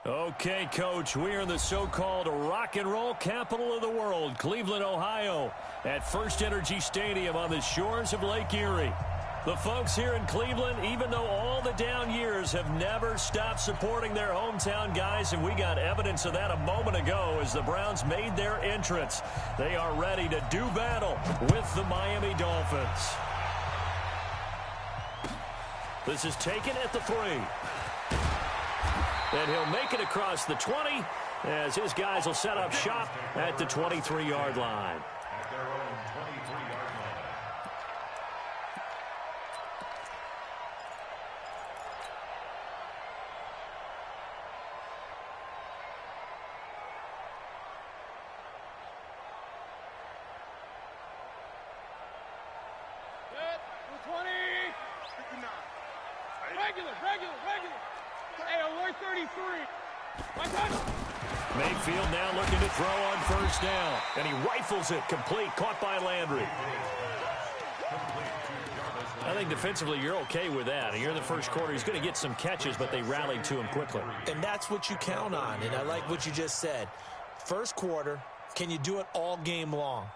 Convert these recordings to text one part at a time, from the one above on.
Okay, Coach, we're in the so-called rock and roll capital of the world, Cleveland, Ohio, at First Energy Stadium on the shores of Lake Erie. The folks here in Cleveland, even though all the down years, have never stopped supporting their hometown guys, and we got evidence of that a moment ago as the Browns made their entrance. They are ready to do battle with the Miami Dolphins. This is taken at the 3. And he'll make it across the 20 as his guys will set up shop at the 23-yard line. At their own 23-yard line. Set, 20. 59. Regular. Hey, alert 33. My touch. Mayfield now looking to throw on first down. And he rifles it complete, caught by Landry. I think defensively you're okay with that. And you're in the first quarter. He's going to get some catches, but they rallied to him quickly. And that's what you count on. And I like what you just said. First quarter, can you do it all game long?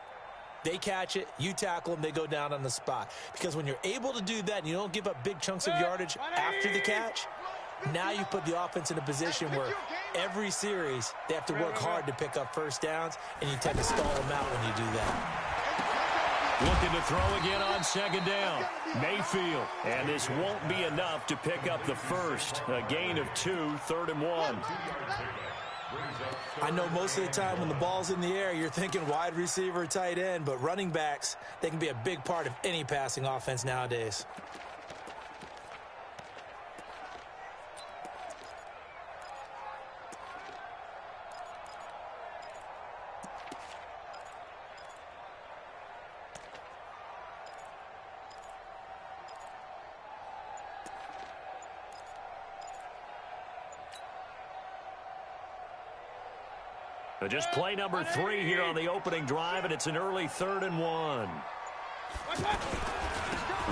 They catch it, you tackle them, they go down on the spot. Because when you're able to do that and you don't give up big chunks of yardage after the catch, now you put the offense in a position where every series they have to work hard to pick up first downs, and you tend to stall them out when you do that. Looking to throw again on second down. Mayfield. And this won't be enough to pick up the first. A gain of 2, 3rd and 1. I know most of the time when the ball's in the air, you're thinking wide receiver, tight end, but running backs, they can be a big part of any passing offense nowadays. So just play number 3 here on the opening drive, and it's an early 3rd and 1.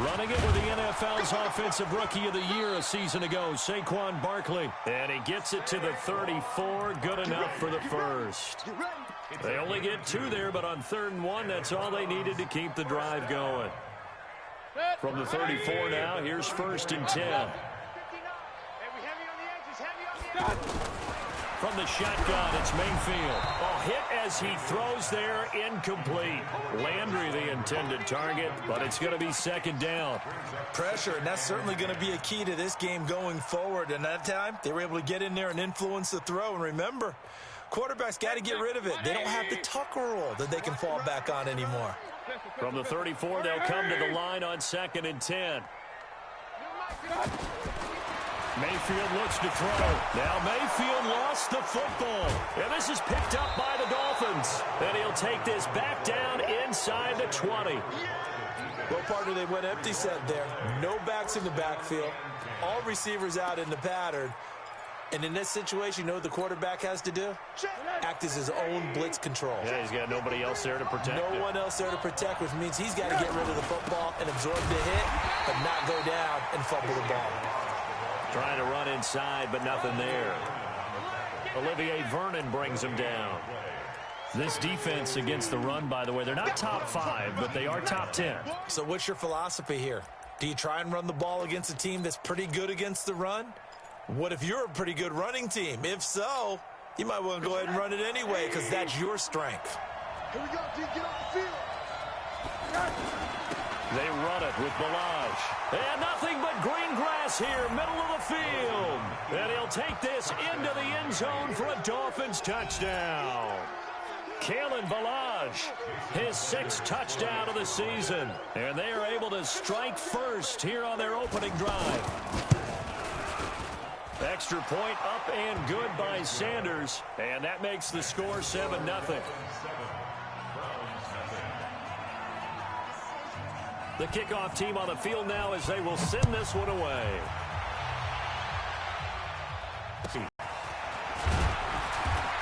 Running it with the NFL's Offensive Rookie of the Year a season ago, Saquon Barkley. And he gets it to the 34, good enough for the first. They only get 2 there, but on 3rd and 1, that's all they needed to keep the drive going. From the 34 now, here's 1st and 10. From the shotgun, it's Mayfield. Oh, hit as he throws there, incomplete. Landry the intended target, but it's going to be 2nd down. Pressure, and that's certainly going to be a key to this game going forward. And that time, they were able to get in there and influence the throw. And remember, quarterbacks got to get rid of it. They don't have the tucker roll that they can fall back on anymore. From the 34, they'll come to the line on 2nd and 10. Mayfield looks to throw. Now Mayfield lost the football. And this is picked up by the Dolphins. And he'll take this back down inside the 20. Well, partner, they went empty set there. No backs in the backfield. All receivers out in the pattern. And in this situation, you know what the quarterback has to do? Act as his own blitz control. Yeah, he's got nobody else there to protect him. No one else there to protect, which means he's got to get rid of the football and absorb the hit, but not go down and fumble the ball. Trying to run inside, but nothing there. Olivier Vernon brings him down. This defense against the run, by the way, they're not top 5, but they are top 10. So what's your philosophy here? Do you try and run the ball against a team that's pretty good against the run? What if you're a pretty good running team? If so, you might want to go ahead and run it anyway because that's your strength. Here we go, D. Get off the field. They run it with Balaj. And nothing but green grass here, middle of the field. And he'll take this into the end zone for a Dolphins touchdown. Kalen Balaj, his 6th touchdown of the season. And they are able to strike first here on their opening drive. Extra point up and good by Sanders. And that makes the score 7-0. The kickoff team on the field now as they will send this one away.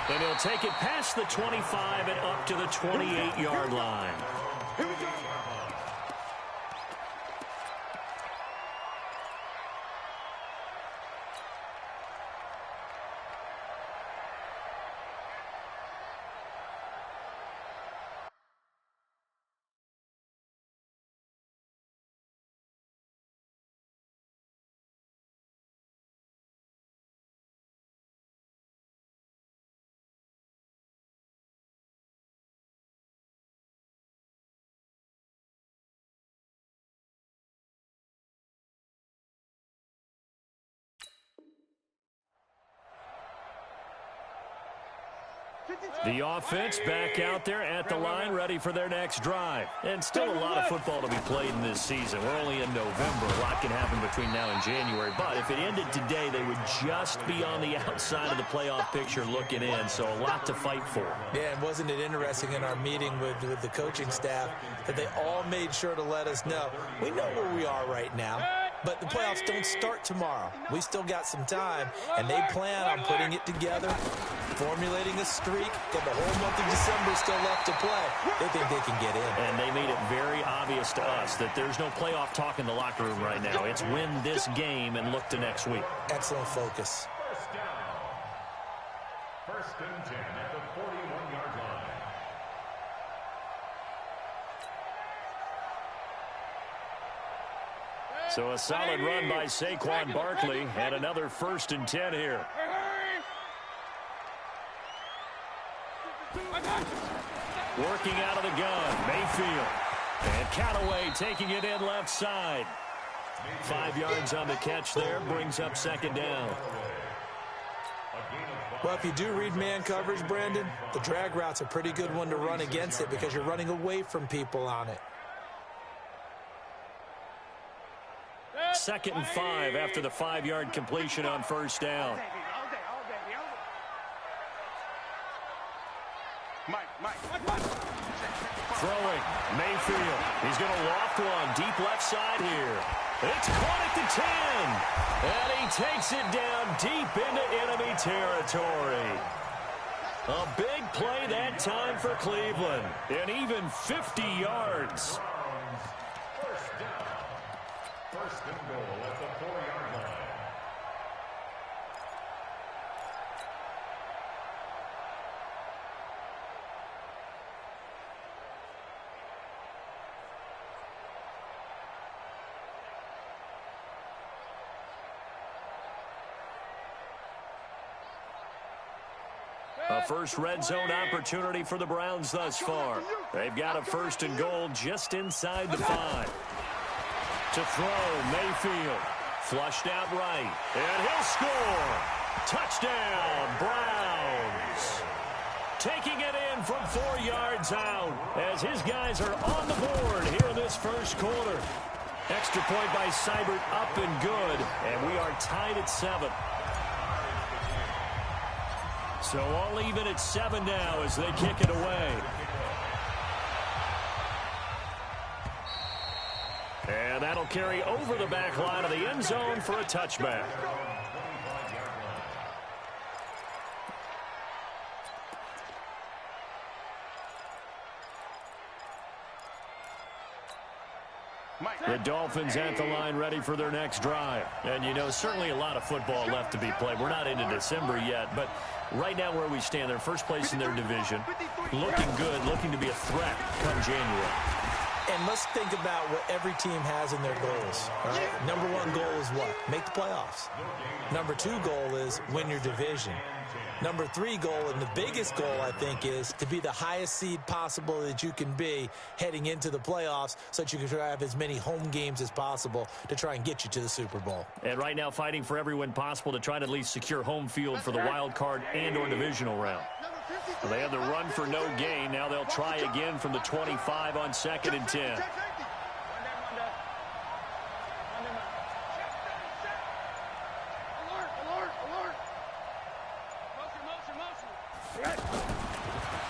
And he'll take it past the 25 and up to the 28-yard line. Here we go. The offense back out there at the line, ready for their next drive. And still a lot of football to be played in this season. We're only in November. A lot can happen between now and January. But if it ended today, they would just be on the outside of the playoff picture looking in. So a lot to fight for. Yeah, and wasn't it interesting in our meeting with the coaching staff that they all made sure to let us know, we know where we are right now, but the playoffs don't start tomorrow. We still got some time, and they plan on putting it together, formulating a streak, got the whole month of December still left to play. They think they can get in. And they made it very obvious to us that there's no playoff talk in the locker room right now. It's win this game and look to next week. Excellent focus. First down. First and 10 at the 41-yard line. So a solid run by Saquon Barkley and another first and 10 here. Working out of the gun, Mayfield. And Callaway taking it in left side. 5 yards on the catch there, brings up second down. Well, if you do read man coverage, Brandon, the drag route's a pretty good one to run against it because you're running away from people on it. 2nd and 5 after the 5-yard completion on first down. Throwing, Mayfield. He's going to loft one deep left side here. It's caught at the 10. And he takes it down deep into enemy territory. A big play that time for Cleveland. And even 50 yards. First and goal at the 4-yard line. A first red zone opportunity for the Browns thus far. They've got a first and goal just inside the 5. To throw, Mayfield. Flushed out right. And he'll score. Touchdown, Browns. Taking it in from 4 yards out as his guys are on the board here in this first quarter. Extra point by Seibert up and good. And we are tied at 7. So all even at 7 now as they kick it away. And that'll carry over the back line of the end zone for a touchback. The Dolphins at the line ready for their next drive. And, you know, certainly a lot of football left to be played. We're not into December yet, but right now where we stand, they're first place in their division. Looking good, looking to be a threat come January. And let's think about what every team has in their goals. All right? Number 1 goal is what? Make the playoffs. Number 2 goal is win your division. Number 3 goal, and the biggest goal, I think, is to be the highest seed possible that you can be heading into the playoffs so that you can have as many home games as possible to try and get you to the Super Bowl. And right now fighting for every win possible to try to at least secure home field for the wild card and or divisional round. Well, they had the run for no gain. Now they'll try again from the 25 on 2nd and 10.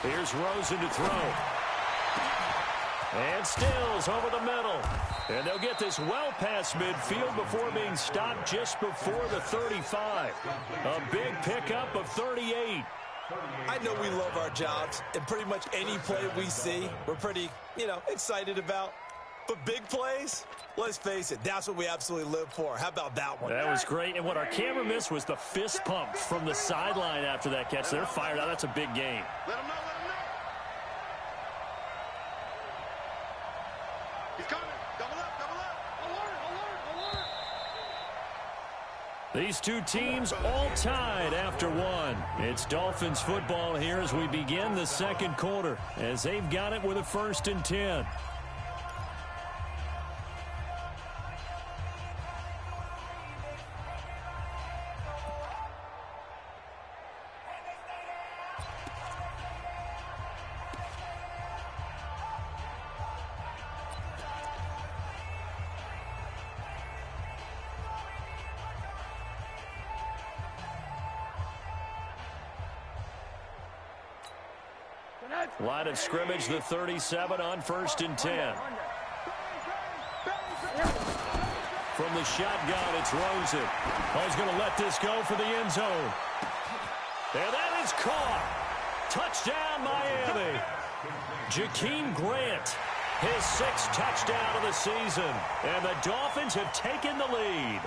Here's Rosen to throw. And Stills over the middle. And they'll get this well past midfield before being stopped just before the 35. A big pickup of 38. I know we love our jobs, and pretty much any play we see, we're pretty, excited about. But big plays, let's face it, that's what we absolutely live for. How about that one? That was great. And what our camera missed was the fist pump from the sideline after that catch. They're fired out. That's a big game. Let him know, let him know. He's coming. Double up, double up. Alert, alert, alert. These two teams all tied after 1. It's Dolphins football here as we begin the second quarter, as they've got it with a 1st and 10. Line of scrimmage, the 37 on 1st and 10. From the shotgun, it's Rosen. Oh, he's going to let this go for the end zone. And that is caught. Touchdown, Miami. Jakeem Grant, his 6th touchdown of the season. And the Dolphins have taken the lead.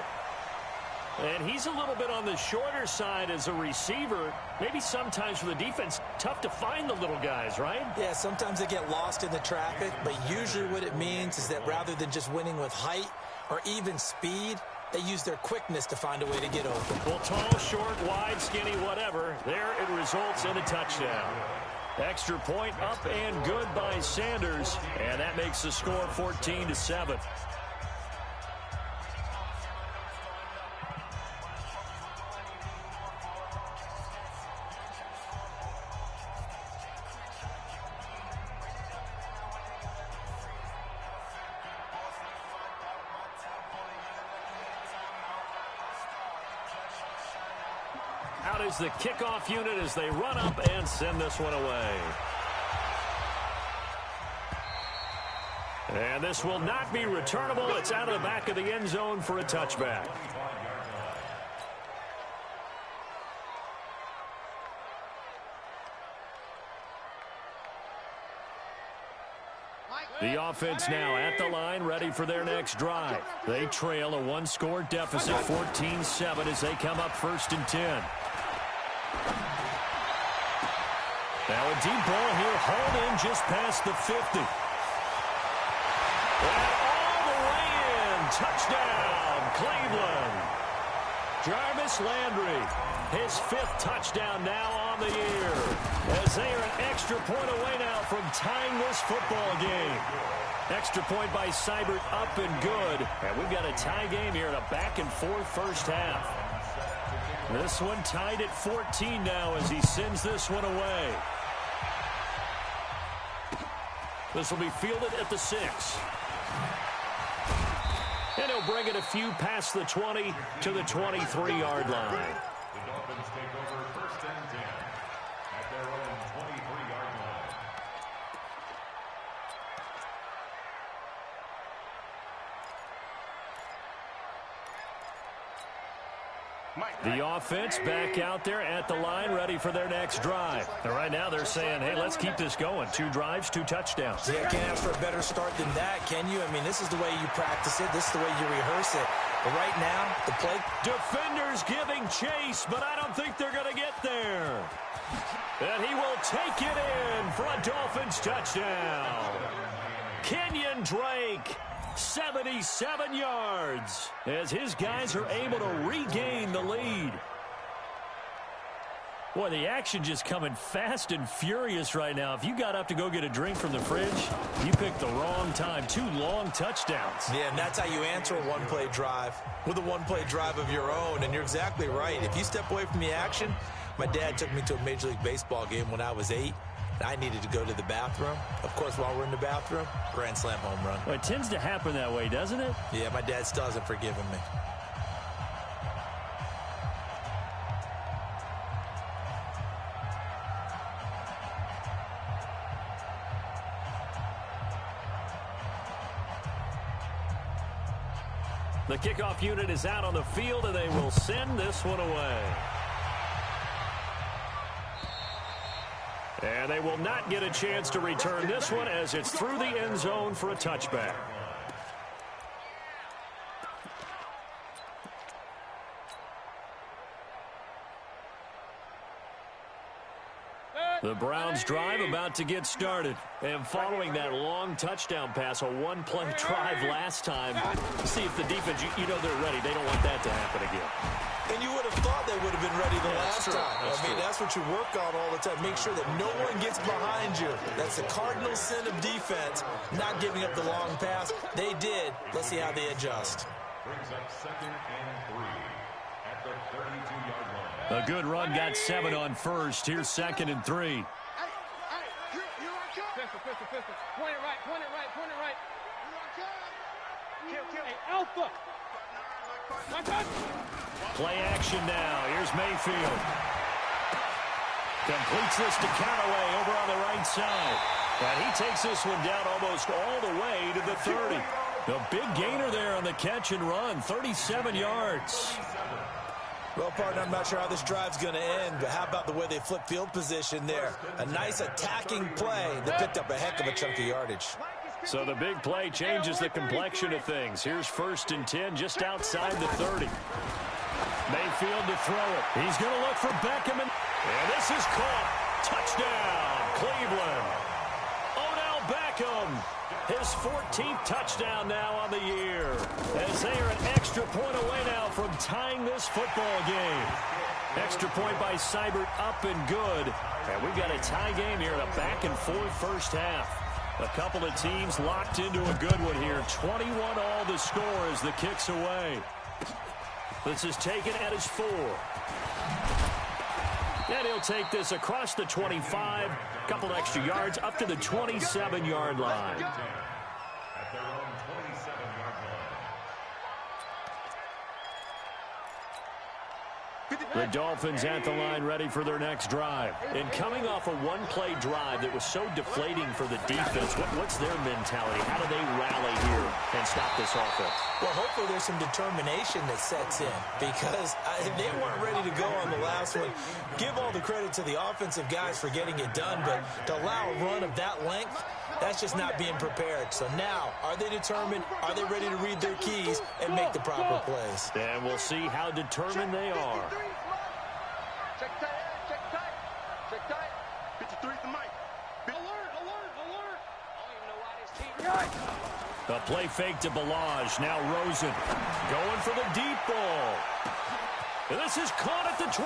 And he's a little bit on the shorter side as a receiver. Maybe sometimes for the defense, tough to find the little guys, right? Yeah, sometimes they get lost in the traffic, but usually what it means is that rather than just winning with height or even speed, they use their quickness to find a way to get open. Well, tall, short, wide, skinny, whatever, there it results in a touchdown. Extra point up and good by Sanders, and that makes the score 14-7. Out is the kickoff unit as they run up and send this one away. And this will not be returnable. It's out of the back of the end zone for a touchback. The offense now at the line, ready for their next drive. They trail a one-score deficit, 14-7, as they come up 1st and 10. Now a deep ball here, hauled in just past the 50. And all the way in. Touchdown, Cleveland. Jarvis Landry, his 5th touchdown now on the year, as they are an extra point away now from tying this football game. Extra point by Seibert, up and good. And we've got a tie game here in a back-and-forth first half. This one tied at 14 now as he sends this one away. This will be fielded at the 6. And he'll bring it a few past the 20 to the 23-yard line. The Dolphins take over 1st and 10 at their own 23-yard line. The offense back out there at the line, ready for their next drive. And right now they're saying, hey, let's keep this going. 2 drives, 2 touchdowns. Yeah, can't ask for a better start than that, can you? I mean, this is the way you practice it. This is the way you rehearse it. But right now, the play... Defenders giving chase, but I don't think they're going to get there. And he will take it in for a Dolphins touchdown. Kenyon Drake, 77 yards, as his guys are able to regain the lead. Boy, the action just coming fast and furious right now. If you got up to go get a drink from the fridge, you picked the wrong time. 2 long touchdowns. Yeah, and that's how you answer a one-play drive, with a one-play drive of your own. And you're exactly right. If you step away from the action, my dad took me to a Major League Baseball game when I was 8. I needed to go to the bathroom. Of course, while we're in the bathroom, grand slam home run. Well, it tends to happen that way, doesn't it? Yeah, my dad still hasn't forgiven me. The kickoff unit is out on the field, and they will send this one away. And they will not get a chance to return this one as it's through the end zone for a touchback. The Browns drive about to get started. And following that long touchdown pass, a one-play drive last time, see if the defense, you know they're ready. They don't want that to happen again. And you would have thought they would have been ready the last time. I mean, that's what you work on all the time. Make sure that no one gets behind you. That's the cardinal sin of defense, not giving up the long pass. They did. Let's see how they adjust. Brings up 2nd and 3 at the 32-yard line. A good run, got 7 on first. Here's 2nd and 3. Hey, here I come. Pistol. Point it right. Here I come. Kill. Hey, Alpha. Watch out. Play action now. Here's Mayfield. Completes this to Callaway over on the right side. And he takes this one down almost all the way to the 30. The big gainer there on the catch and run, 37 yards. Well, partner, I'm not sure how this drive's going to end, but how about the way they flip field position there? A nice attacking play that picked up a heck of a chunk of yardage. So the big play changes the complexion of things. Here's 1st and 10 just outside the 30. Mayfield to throw it. He's going to look for Beckham. And this is caught. Touchdown, Cleveland. Odell Beckham. His 14th touchdown now on the year. As they are an extra point away now from tying this football game. Extra point by Seibert up and good. And we've got a tie game here in a back-and-forth first half. A couple of teams locked into a good one here. 21 all the score as the kick's away. This is taken at his 4. And he'll take this across the 25. Couple extra yards up to the 27-yard line. At their own 27-yard line. The Dolphins at the line ready for their next drive. And coming off a one-play drive that was so deflating for the defense, what's their mentality? How do they rally here and stop this offense? Well, hopefully there's some determination that sets in because they weren't ready to go on the last one. Give all the credit to the offensive guys for getting it done, but to allow a run of that length, that's just not being prepared. So now, are they determined? Are they ready to read their keys and make the proper plays? And we'll see how determined they are. Check tight, check tight, check tight. 53 the mic. Alert, alert, alert. I don't even know why this team. The play fake to Balaj. Now Rosen going for the deep ball. And this is caught at the 20.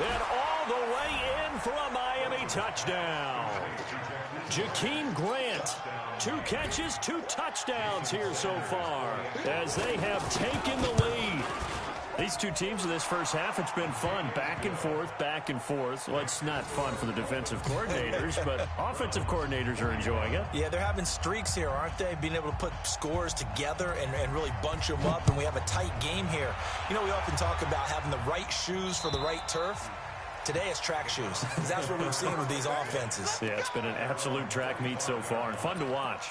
And all the way in for a Miami touchdown. Jakeem Grant. 2 catches, 2 touchdowns here so far as they have taken the lead. These two teams in this first half, it's been fun. Back and forth, back and forth. Well, it's not fun for the defensive coordinators, but offensive coordinators are enjoying it. Yeah, they're having streaks here, aren't they? Being able to put scores together and really bunch them up, and we have a tight game here. You know, we often talk about having the right shoes for the right turf. Today it's track shoes. That's what we've seen with these offenses. Yeah, it's been an absolute track meet so far and fun to watch.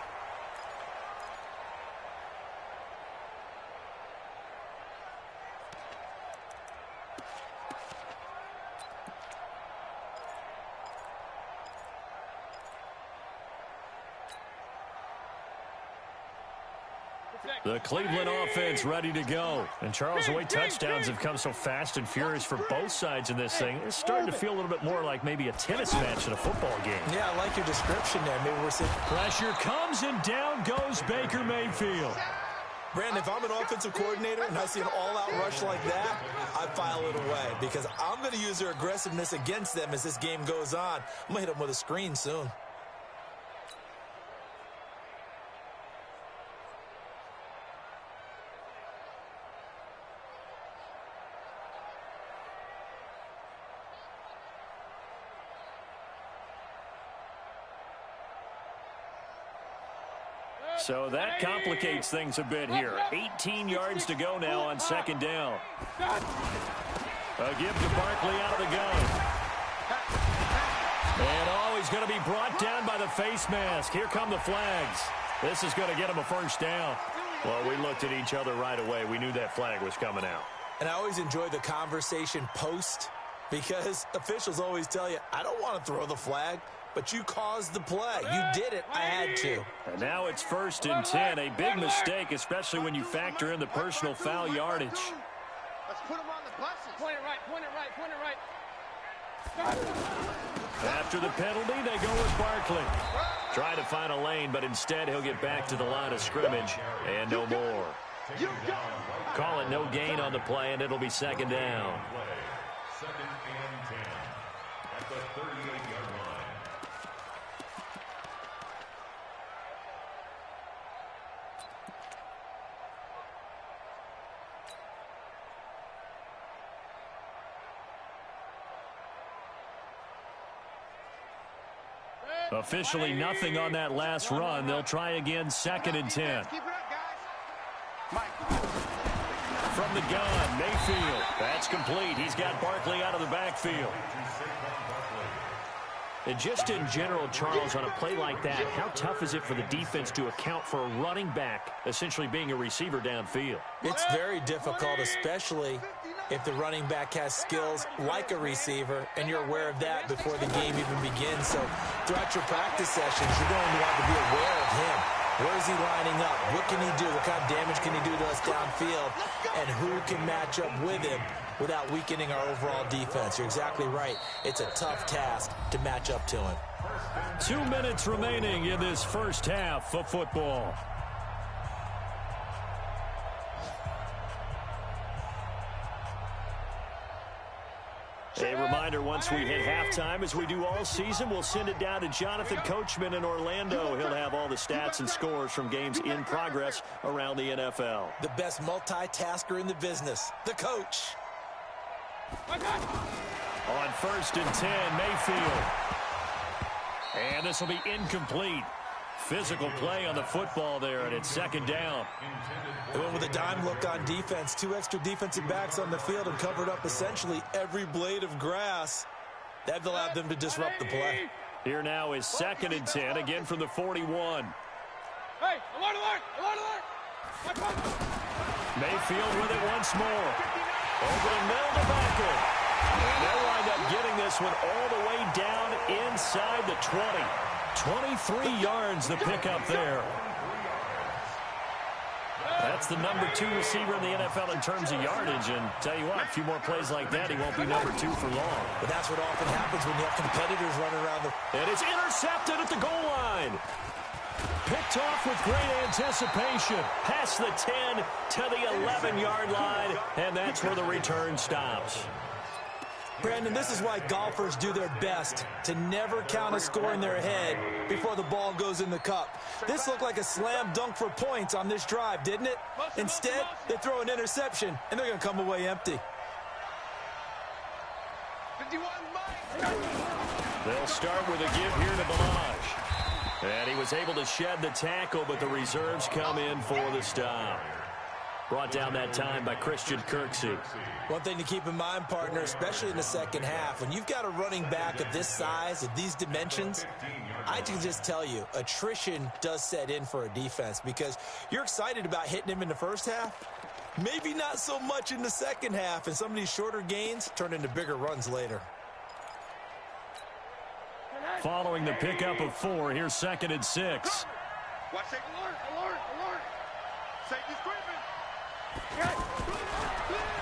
The Cleveland offense ready to go. And Charles, the way touchdowns have come so fast and furious for both sides in this thing, it's starting to feel a little bit more like maybe a tennis match in a football game. Yeah, I like your description there. Maybe we're seeing pressure comes and down goes Baker Mayfield. Brandon, if I'm an offensive coordinator and I see an all-out rush like that, I file it away because I'm going to use their aggressiveness against them as this game goes on. I'm going to hit them with a screen soon. So that complicates things a bit here. 18 yards to go now on 2nd down. A give to Barkley out of the gun. And he's going to be brought down by the face mask. Here come the flags. This is going to get him a 1st down. Well, we looked at each other right away. We knew that flag was coming out. And I always enjoy the conversation post because officials always tell you, I don't want to throw the flag. But you caused the play. You did it. I had to. And now it's 1st and 10. A big mistake, especially when you factor in the personal foul yardage. Let's put him on the buses. Point it right, point it right, point it right. After the penalty, they go with Barkley. Try to find a lane, but instead he'll get back to the line of scrimmage. And no more. Call it no gain on the play, and it'll be 2nd down. 2nd and 10 at the 38-yard line. Officially nothing on that last run. They'll try again 2nd and 10. Keep it up, guys. From from the gun. Mayfield. That's complete. He's got Barkley out of the backfield. And just in general, Charles, on a play like that, how tough is it for the defense to account for a running back essentially being a receiver downfield? It's very difficult, especially if the running back has skills like a receiver, and you're aware of that before the game even begins. So throughout your practice sessions, you're going to want to be aware of him. Where is he lining up? What can he do? What kind of damage can he do to us downfield? And who can match up with him without weakening our overall defense? You're exactly right. It's a tough task to match up to him. 2 minutes remaining in this first half of football. A reminder, once we hit halftime, as we do all season, we'll send it down to Jonathan Coachman in Orlando. He'll have all the stats and scores from games in progress around the NFL. The best multitasker in the business, the coach. On 1st and 10, Mayfield. And this will be incomplete. Physical play on the football there, and it's 2nd down. They went with a dime look on defense. 2 extra defensive backs on the field and covered up essentially every blade of grass. That allowed them to disrupt the play. Here now is 2nd and 10, again from the 41. Hey, alert, alert, alert! Mayfield with it once more. Over the middle to Barkley. And they'll wind up getting this one all the way down inside the 20. 23 yards the pickup there. That's the number 2 receiver in the NFL in terms of yardage. And tell you what, a few more plays like that, he won't be number 2 for long. But that's what often happens when you have competitors running around the... And it's intercepted at the goal line. Picked off with great anticipation. Past the 10 to the 11-yard line. And that's where the return stops. Brandon, this is why golfers do their best to never count a score in their head before the ball goes in the cup. This looked like a slam dunk for points on this drive, didn't it? Instead, they throw an interception, and they're going to come away empty. 51 Mike. They'll start with a give here to Balaj. And he was able to shed the tackle, but the reserves come in for the stop. Brought down that time by Christian Kirksey. One thing to keep in mind, partner, especially in the second half, when you've got a running back of this size, of these dimensions, I can just tell you, attrition does set in for a defense because you're excited about hitting him in the first half. Maybe not so much in the second half, and some of these shorter gains turn into bigger runs later. Following the pickup of 4, here's 2nd and 6. Watch it. Alert, alert, alert. Safety screaming.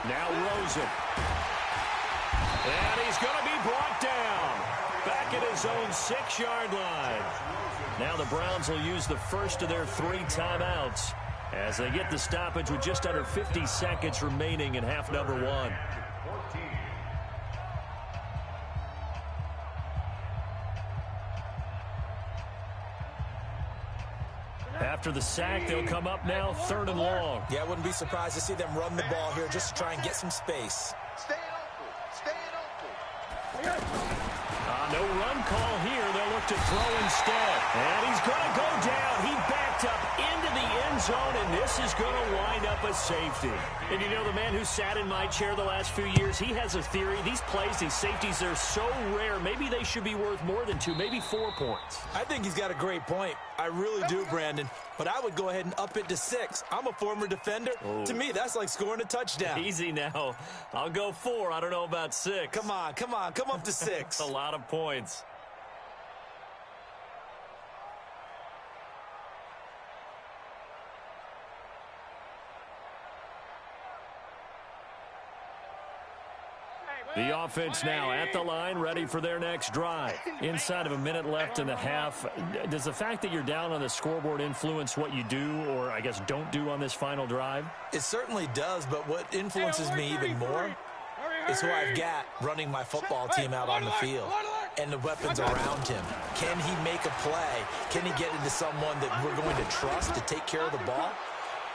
Now Rosen. And he's going to be brought down. Back at his own 6-yard line. Now the Browns will use the first of their 3 timeouts as they get the stoppage with just under 50 seconds remaining in half number 1. After the sack, they'll come up now 3rd and long. Yeah, I wouldn't be surprised to see them run the ball here just to try and get some space. Stay open. Stay open. No run call here. They'll look to throw instead. And he's going to go down. He backed up into the end zone, and this is going to wind up a safety. And you know, the man who sat in my chair the last few years, he has a theory. These plays, these safeties, they're so rare. Maybe they should be worth more than 2, maybe 4 points. I think he's got a great point. I really do, Brandon. But I would go ahead and up it to 6. I'm a former defender. Oh. To me, that's like scoring a touchdown. Easy now. I'll go 4. I don't know about 6. Come on. Come up to 6. A lot of points. The offense now at the line, ready for their next drive. Inside of a minute left in the half. Does the fact that you're down on the scoreboard influence what you do, or I guess don't do on this final drive? It certainly does, but what influences me even more is who I've got running my football team out on the field and the weapons around him. Can he make a play? Can he get into someone that we're going to trust to take care of the ball?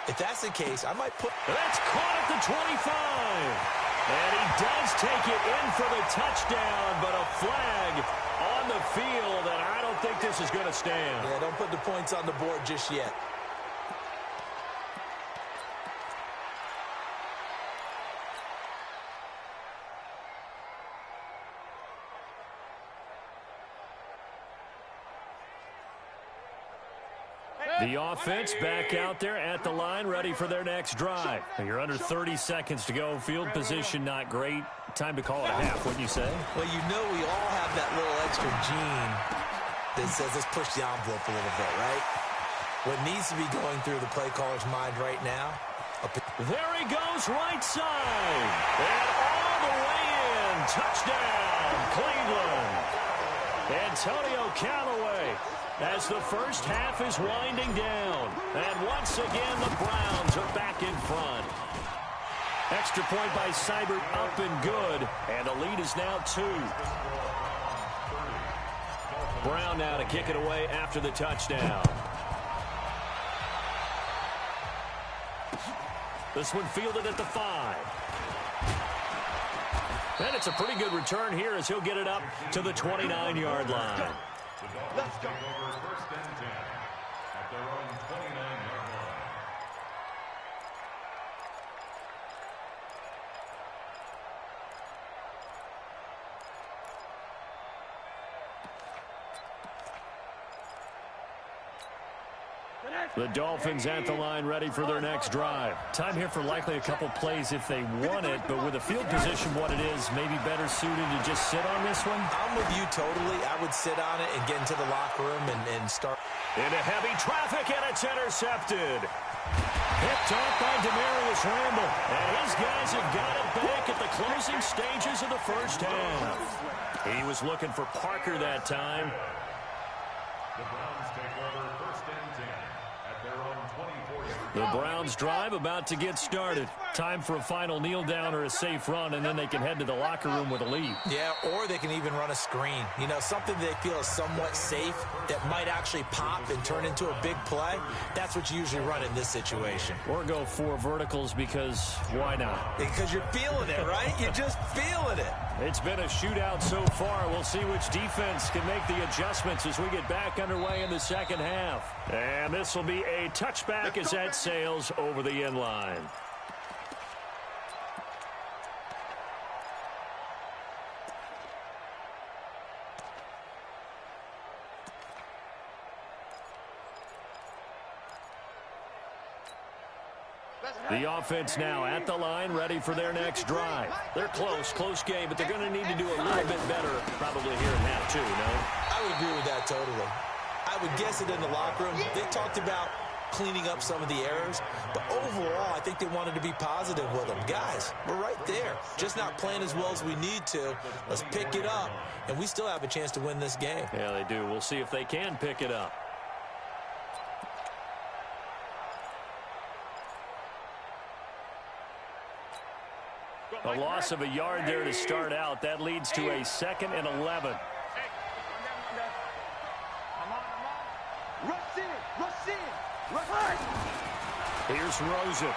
If that's the case, I might put... That's caught at the 25. And he does take it in for the touchdown, but a flag on the field, and I don't think this is going to stand. Yeah, don't put the points on the board just yet. The offense back out there at the line, ready for their next drive. You're under 30 seconds to go. Field position not great. Time to call it a half, wouldn't you say? Well, you know we all have that little extra gene that says let's push the envelope a little bit, right? What needs to be going through the play caller's mind right now. There he goes, right side. And all the way in. Touchdown, Cleveland. Antonio Callaway as the first half is winding down. And once again, the Browns are back in front. Extra point by Seibert up and good. And the lead is now 2. Brown now to kick it away after the touchdown. This one fielded at the 5. And it's a pretty good return here as he'll get it up to the 29-yard line. Let's go. Over first and 10 at their own 29-yard line. The Dolphins at the line ready for their next drive. Time here for likely a couple plays if they want it, but with the field position what it is, maybe better suited to just sit on this one? I'm with you totally. I would sit on it and get into the locker room and start. Into heavy traffic, and it's intercepted. Picked off by Demarius Randall. And his guys have got it back at the closing stages of the first half. He was looking for Parker that time. The Browns take over first and 10 at their own 24-yard line. The Browns drive about to get started. Time for a final kneel down or a safe run, and then they can head to the locker room with a lead. Yeah, or they can even run a screen. You know, something they feel is somewhat safe that might actually pop and turn into a big play. That's what you usually run in this situation. Or go 4 verticals because why not? Because you're feeling it, right? You're just feeling it. It's been a shootout so far. We'll see which defense can make the adjustments as we get back underway in the second half. And this will be a touchback as that sails over the end line. The offense now at the line, ready for their next drive. They're close game, but they're going to need to do a little bit better probably here in half 2, no? I would agree with that totally. I would guess it in the locker room. They talked about cleaning up some of the errors, but overall, I think they wanted to be positive with them. Guys, we're right there. Just not playing as well as we need to. Let's pick it up, and we still have a chance to win this game. Yeah, they do. We'll see if they can pick it up. A loss of a yard there to start out. That leads to a 2nd and 11. Here's Rosen.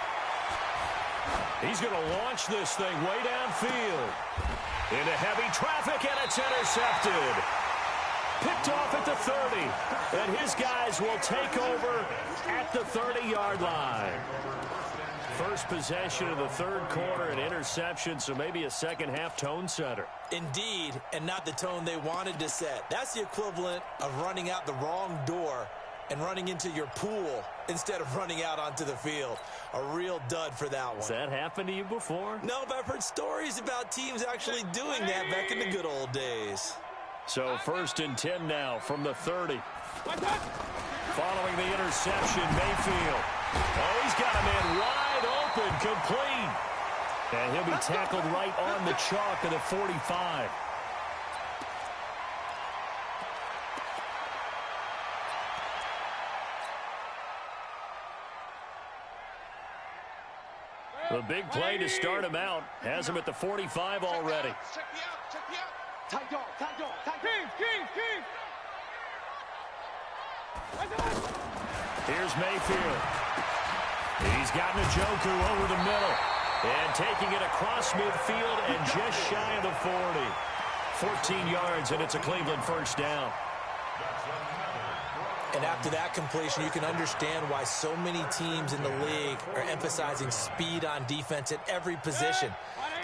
He's going to launch this thing way downfield. Into heavy traffic, and it's intercepted. Picked off at the 30. And his guys will take over at the 30-yard line. First possession of the third quarter, an interception, so maybe a second-half tone setter. Indeed, and not the tone they wanted to set. That's the equivalent of running out the wrong door and running into your pool instead of running out onto the field. A real dud for that one. Has that happened to you before? No, but I've heard stories about teams actually doing that back in the good old days. So 1st and 10 now from the 30. Following the interception, Mayfield. Oh, he's got a man wide open, complete. And he'll be tackled right on the chalk of the 45. The big play to start him out has him at the 45 already. Check me out. Tight dog. Here's Mayfield. He's got Njoku over the middle. And taking it across midfield and just shy of the 40. 14 yards, and it's a Cleveland first down. And after that completion, you can understand why so many teams in the league are emphasizing speed on defense at every position.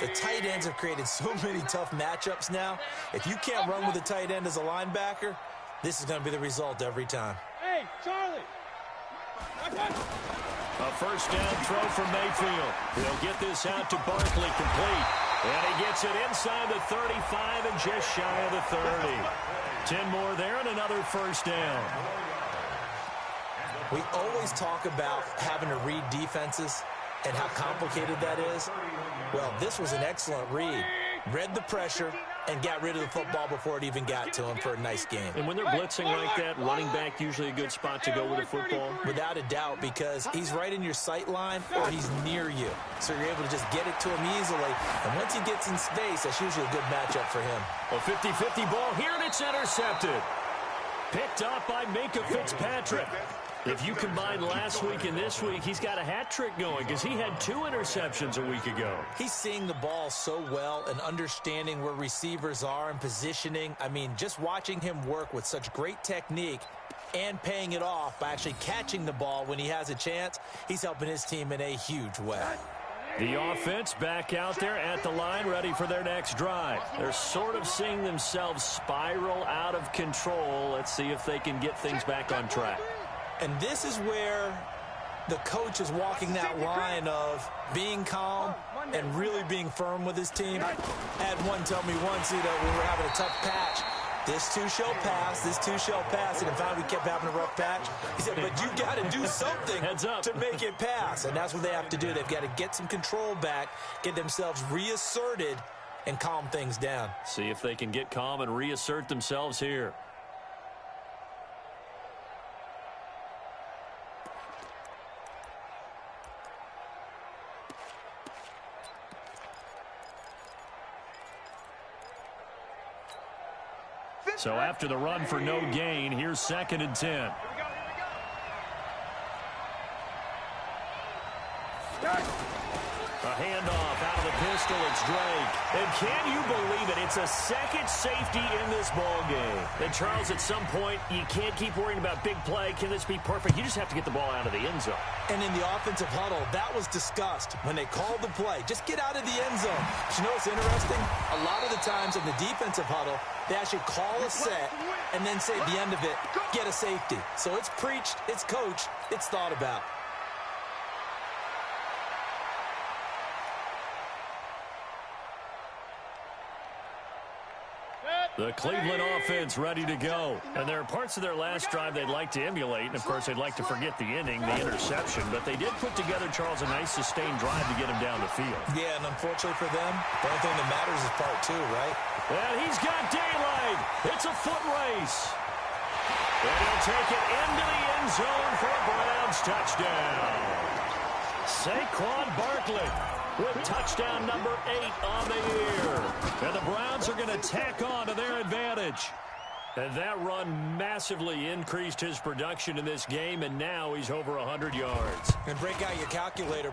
The tight ends have created so many tough matchups now. If you can't run with a tight end as a linebacker, this is going to be the result every time. Hey, Charlie, A first down throw from Mayfield. He'll get this out to Barkley, complete. And he gets it inside the 35 and just shy of the 30. 10 more there and another first down. We always talk about having to read defenses and how complicated that is. Well, this was an excellent read. Read the pressure and got rid of the football before it even got to him for a nice game. And when they're blitzing like that, running back usually a good spot to go with the football? Without a doubt, because he's right in your sight line or he's near you. So you're able to just get it to him easily. And once he gets in space, that's usually a good matchup for him. A 50-50 ball here, and it's intercepted. Picked up by Minka Fitzpatrick. If you combine last week and this week, he's got a hat trick going because he had 2 interceptions a week ago. He's seeing the ball so well and understanding where receivers are and positioning. I mean, just watching him work with such great technique and paying it off by actually catching the ball when he has a chance, he's helping his team in a huge way. The offense back out there at the line, ready for their next drive. They're sort of seeing themselves spiral out of control. Let's see if they can get things back on track. And this is where the coach is walking that line of being calm and really being firm with his team. I had one tell me once, when we were having a tough patch, this too shall pass, this too shall pass. And in fact, we kept having a rough patch. He said, but you got to do something to make it pass. And that's what they have to do. They've got to get some control back, get themselves reasserted, and calm things down. See if they can get calm and reassert themselves here. So after the run for no gain, here's 2nd and 10. A handoff out of the pistol. It's Drake. And can you believe it? It's a second safety in this ball game. And Charles, at some point, you can't keep worrying about big play. Can this be perfect? You just have to get the ball out of the end zone. And in the offensive huddle, that was discussed when they called the play. Just get out of the end zone. But you know what's interesting? A lot of the times in the defensive huddle, they actually call a set and then say at the end of it, get a safety. So it's preached, it's coached, it's thought about. The Cleveland offense ready to go. And there are parts of their last drive they'd like to emulate. And, of course, they'd like to forget the inning, the interception. But they did put together, Charles, a nice sustained drive to get him down the field. Yeah, and unfortunately for them, the only thing that matters is part 2, right? And he's got daylight. It's a foot race. And he'll take it into the end zone for a Browns touchdown. Saquon Barkley with touchdown number 8 on the year. And the Browns are going to tack on to their advantage. And that run massively increased his production in this game, and now he's over 100 yards. And break out your calculator.